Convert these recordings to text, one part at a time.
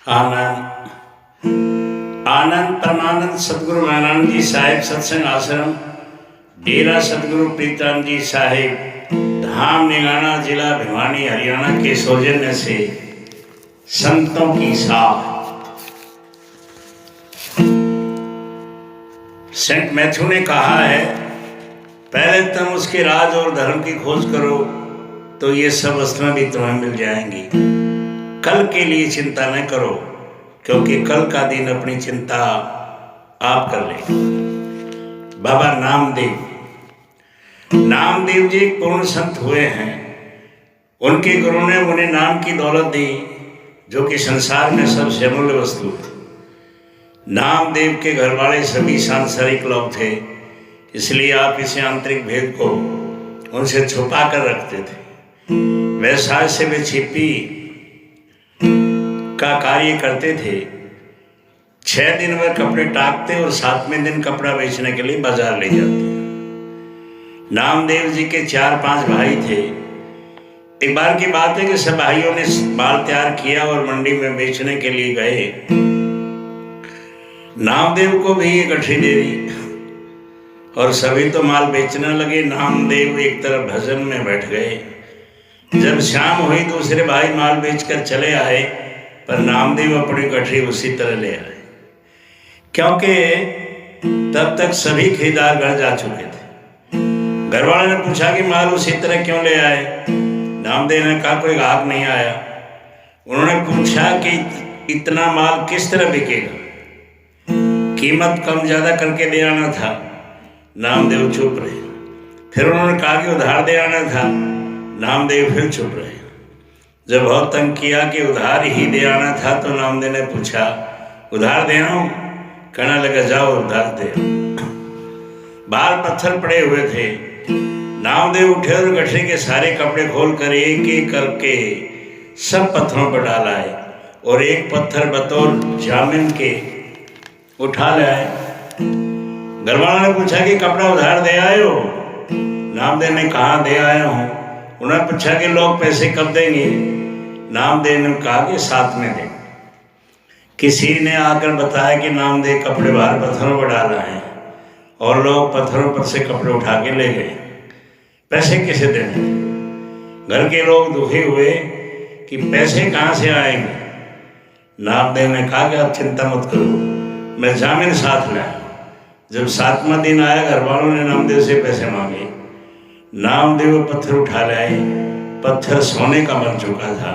आनंद आनंद परमानंद सतगुरु महाराज जी साहिब सत्संग आश्रम डेरा सतगुरु प्रीतम जी साहिब धाम निगाना जिला भिवानी हरियाणा के सौजन्य से संतों की साख। सेंट मैथ्यू ने कहा है, पहले तुम उसके राज और धर्म की खोज करो तो ये सब वस्तुएं भी तुम्हें मिल जाएंगी। कल के लिए चिंता न करो, क्योंकि कल का दिन अपनी चिंता आप कर ले। बाबा नामदेव जी एक पूर्ण संत हुए हैं। उनके गुरु ने उन्हें नाम की दौलत दी, जो कि संसार में सबसे अमूल्य वस्तु है। नामदेव के घर वाले सभी सांसारिक लोग थे, इसलिए आप इसे आंतरिक भेद को उनसे छुपा कर रखते थे। व्यवसाय से वे छिपी का कार्य करते थे। 6 दिन वह कपड़े टाकते और 7वें दिन कपड़ा बेचने के लिए बाजार ले जाते। नामदेव जी के 4-5 भाई थे। एक बार की बात है कि सब भाइयों ने माल तैयार किया और मंडी में बेचने के लिए गए। नामदेव को भी ये गठरी दे दी और सभी तो माल बेचने लगे। नामदेव एक तरफ भजन में बैठ गए। जब शाम हुई दूसरे भाई माल बेचकर चले आए, पर नामदेव अपनी गठरी उसी तरह ले आए, क्योंकि तब तक सभी खरीदार घर जा चुके थे। घर वाले ने पूछा कि माल उसी तरह क्यों ले आए? नामदेव ने कहा, कोई ग्राहक नहीं आया। उन्होंने पूछा कि इतना माल किस तरह बिकेगा? कीमत कम ज्यादा करके दे आना था। नामदेव चुप रहे। फिर उन्होंने कहा कि उधार दे आना था। नामदेव फिर चुप रहे। जब बहुत तंग किया कि उधार ही दे आना था, तो नामदेव ने पूछा, उधार दे आऊं? कहने लगा, जाओ उधार दे। बाहर पत्थर पड़े हुए थे। नामदेव उठे और गठरी के सारे कपड़े खोलकर एक एक करके सब पत्थरों पर डाल आए और एक पत्थर बतौर जामिन के उठा लाए। घरवालों ने पूछा कि कपड़ा उधार दे आए हो? नामदेव ने कहा, दे आया हूँ। उन्होंने पूछा कि लोग पैसे कब देंगे? नामदेव ने कहा कि 7 में दें। किसी ने आकर बताया कि नामदेव कपड़े बाहर पत्थरों पर डाला है और लोग पत्थरों पर से कपड़े उठा के ले गए। पैसे किसे देंगे? घर के लोग दुखी हुए कि पैसे कहाँ से आएंगे। नामदेव ने कहा कि आप चिंता मत करो, मैं जामिन साथ लाया। जब 7वां दिन आया, घर वालों ने नामदेव से पैसे मांगे। नामदेव पत्थर उठा लाए। पत्थर सोने का बन चुका था।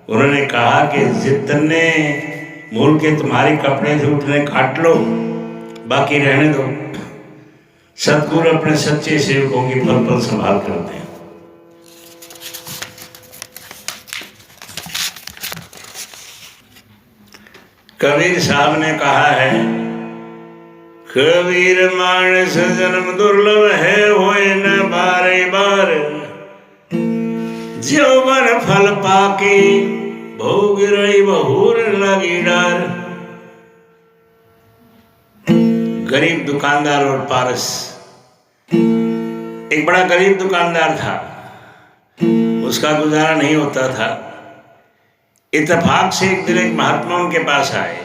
उन्होंने कहा कि जितने मूल के तुम्हारे कपड़े थे उतने काट लो, बाकी रहने दो। सतगुरु अपने सच्चे सेवकों की पल पल संभाल करते हैं। कबीर साहब ने कहा है, कबीर मानस जन्म दुर्लभ है, होए न बारे बार। जौवन फल पाके भोग रही बहुर लगी डार। गरीब दुकानदार और पारस। एक बड़ा गरीब दुकानदार था, उसका गुजारा नहीं होता था। इत्तेफाक से एक दिन एक महात्मा उनके पास आए।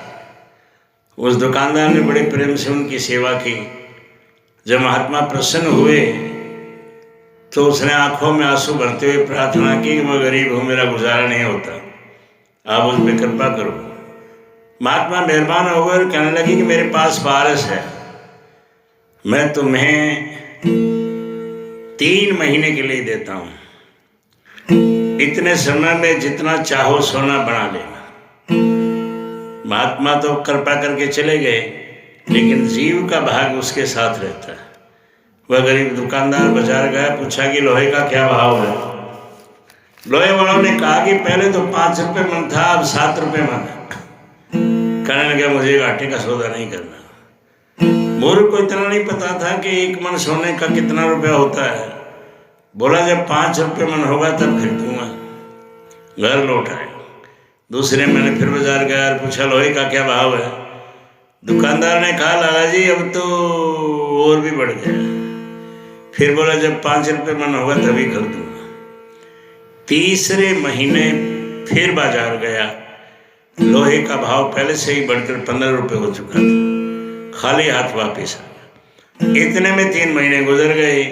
उस दुकानदार ने बड़े प्रेम से उनकी सेवा की। जब महात्मा प्रसन्न हुए तो उसने आंखों में आंसू भरते हुए प्रार्थना की कि मैं गरीब हूँ, मेरा गुजारा नहीं होता, आप उस पर कृपा करो। महात्मा मेहरबान हो गए और कहने लगे कि मेरे पास पारस है, मैं तुम्हें 3 महीने के लिए देता हूँ। इतने समय में जितना चाहो सोना बना लेना। महात्मा तो कृपा करके चले गए, लेकिन जीव का भाग उसके साथ रहता है। वह गरीब दुकानदार बाजार गया, पूछा कि लोहे का क्या भाव है? लोहे वालों ने कहा कि पहले तो 5 रुपये मन था, अब 7 रुपये मन है। कहने लगा, मुझे घाटे का सौदा नहीं करना। मूर्ख को इतना नहीं पता था कि 1 मन सोने का कितना रुपया होता है। बोला, जब 5 रुपये मन होगा तब खरीदूंगा। घर लौट आए। दूसरे महीने फिर बाजार गया और पूछा, लोहे का क्या भाव है? दुकानदार ने कहा, लाला जी अब तो और भी बढ़ गया। फिर बोला, जब 5 रुपये मन होगा तभी खरीदूंगा। तीसरे महीने फिर बाजार गया। लोहे का भाव पहले से ही बढ़कर 15 रुपये हो चुका था। खाली हाथ वापस आ गया। इतने में 3 महीने गुजर गए।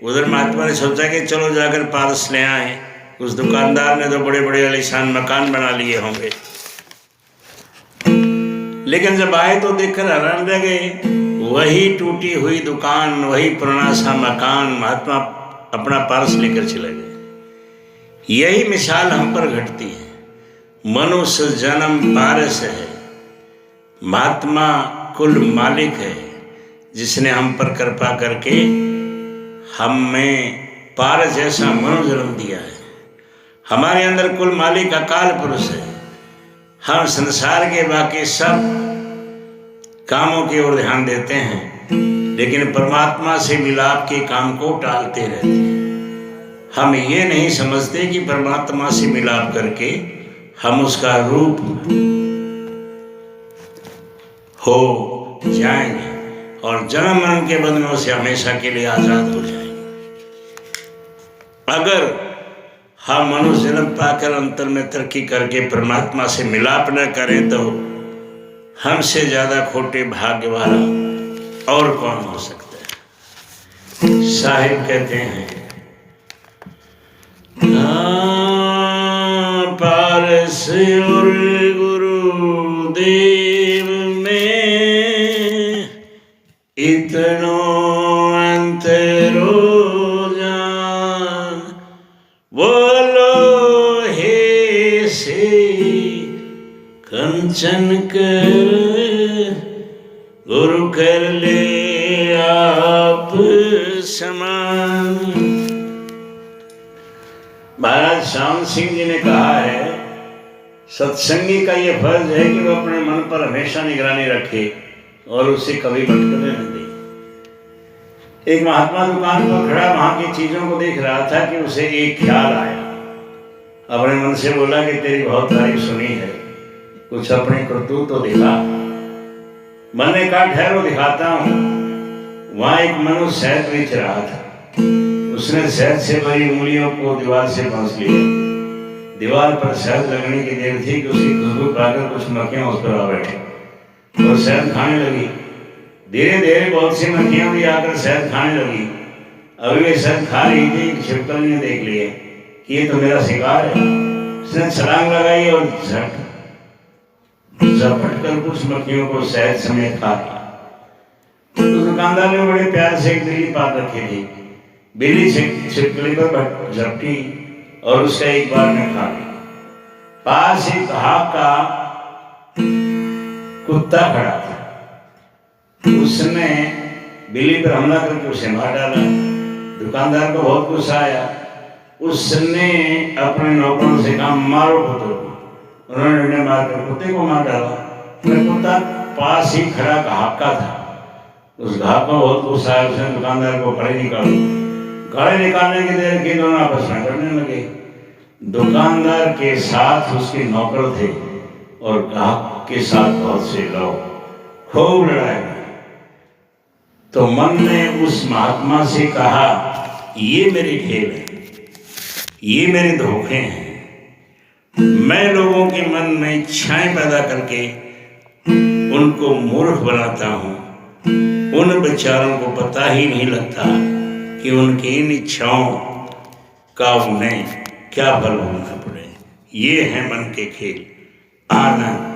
उधर महात्मा ने सोचा कि चलो जाकर पारस ले आए। उस दुकानदार ने तो बड़े बड़े आलीशान मकान बना लिए होंगे, लेकिन जब आए तो देखकर हैरान रह गए। वही टूटी हुई दुकान, वही पुराना सा मकान, महात्मा अपना पारस लेकर चले गए। यही मिसाल हम पर घटती है। मनुष्य जन्म पारस है, महात्मा कुल मालिक है, जिसने हम पर कृपा करके हमें पारस जैसा मनु जन्म दिया है। हमारे अंदर कुल मालिक अकाल पुरुष है। हम संसार के बाकी सब कामों की ओर ध्यान देते हैं, लेकिन परमात्मा से मिलाप के काम को टालते रहते हैं। हम ये नहीं समझते कि परमात्मा से मिलाप करके हम उसका रूप हो जाएंगे और जन्म मरण के बंधनों से हमेशा के लिए आजाद हो जाएंगे। अगर हम मनुष्य जन्म पाकर अंतर में तरक्की करके परमात्मा से मिलाप न करें तो हमसे ज्यादा खोटे भाग्य वाला और कौन हो सकता है। साहिब कहते हैं, पारस और गुरुदेव में इतनो अंतर हो जान, बोलो हे से कंचन कर गुरु कर ले आप समान। महाराज श्याम सिंह जी ने कहा है, सत्संगी का ये फर्ज है कि वो अपने मन पर हमेशा निगरानी रखे और उसे कभी भटकने न दे। एक महात्मा दुकान पर खड़ा वहां की चीजों को देख रहा था कि उसे एक ख्याल आया। अपने मन से बोला कि तेरी बहुत तारीफ सुनी है, कुछ अपनी करतूत तो दिखा। मन ने कहा ठहरो दिखाता हूं। वहां एक मनुष्य शहद बेच रहा था। उसने शहद से भरी उंगलियों को दीवार से फंस लिया। दीवार पर शहद लगने की देर थी कि उसकी खुशबू पाकर कुछ मक्खियां उस पर आ बैठी और शहद खाने लगी। धीरे धीरे बहुत सी मक्खियां भी आकर शहद खाने लगी। अभी वे शहद खा रही थी, छिपकली ने देख लिया कि ये तो मेरा शिकार है। उसने छलांग लगाई और झपट कर कुछ मक्खियों को शहद समेत खा लिया। तो दुकानदार ने बड़े प्यार से एक बिल्ली पाल रखी थी। बिल्ली छिपकली पर झपटी और उसका एक बार में खा लिया। पास एक हाथ का कुत्ता खड़ा था। उसने बिल्ली पर हमला करके उसे मार डाला। दुकानदार को बहुत गुस्सा आया। उसने अपने नौकरों से कहा, मारो कुत्ते को। उन्होंने उन्हें मारकर कुत्ते को मार डाला। कुत्ता पास ही खड़ा घापका था। उस घाप को बहुत गुस्सा आया। उसने दुकानदार को घड़े निकाली। घड़े निकालने की देर की दोनों आपस में लड़ने लगे। दुकानदार के साथ उसके नौकर थे और घाप के साथ बहुत से लोग, खूब लड़ाई। तो मन ने उस महात्मा से कहा, ये मेरे खेल है, ये मेरे धोखे हैं। मैं लोगों के मन में इच्छाएं पैदा करके उनको मूर्ख बनाता हूँ। उन बेचारों को पता ही नहीं लगता कि उनकी इन इच्छाओं का उन्हें क्या फल भोगना पड़े। ये है मन के खेल। आनंद।